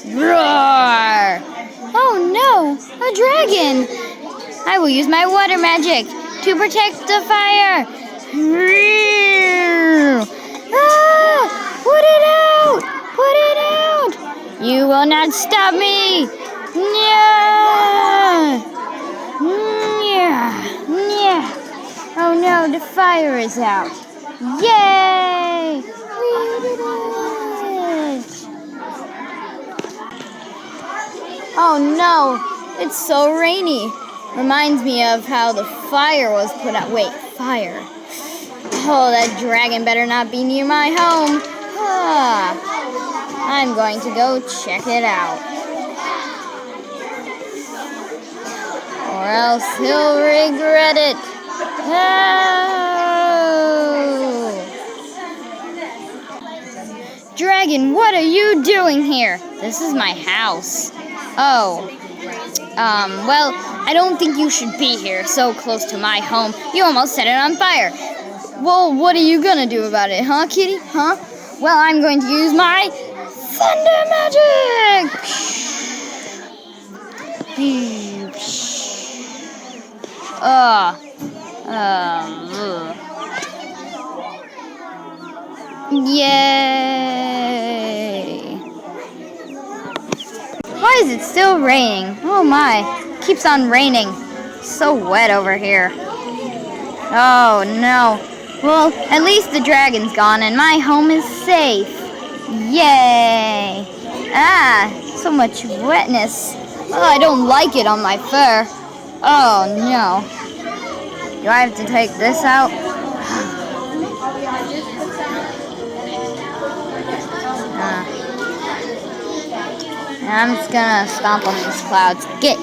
Roar! Oh no, a dragon! I will use my water magic to protect the fire. Ah, put it out! Put it out! You will not stop me! Yeah! Yeah! Oh no, the fire is out. Yay! We did it! Oh no, it's so rainy. Reminds me of how the fire was put out. Wait, fire. Oh, that dragon better not be near my home. I'm going to go check it out. Or else he'll regret it. Oh. Dragon, what are you doing here? This is my house. Oh. Well, I don't think you should be here, so close to my home. You almost set it on fire. Well, what are you gonna do about it, huh, kitty? Huh? Well, I'm going to use my thunder magic! Yay! Why is it still raining? Oh my, keeps on raining. So wet over here. Oh no. Well, at least the dragon's gone and my home is safe. Yay! Ah, so much wetness. Oh, I don't like it on my fur. Oh no. Do I have to take this out? I'm just gonna stomp on these clouds. Get.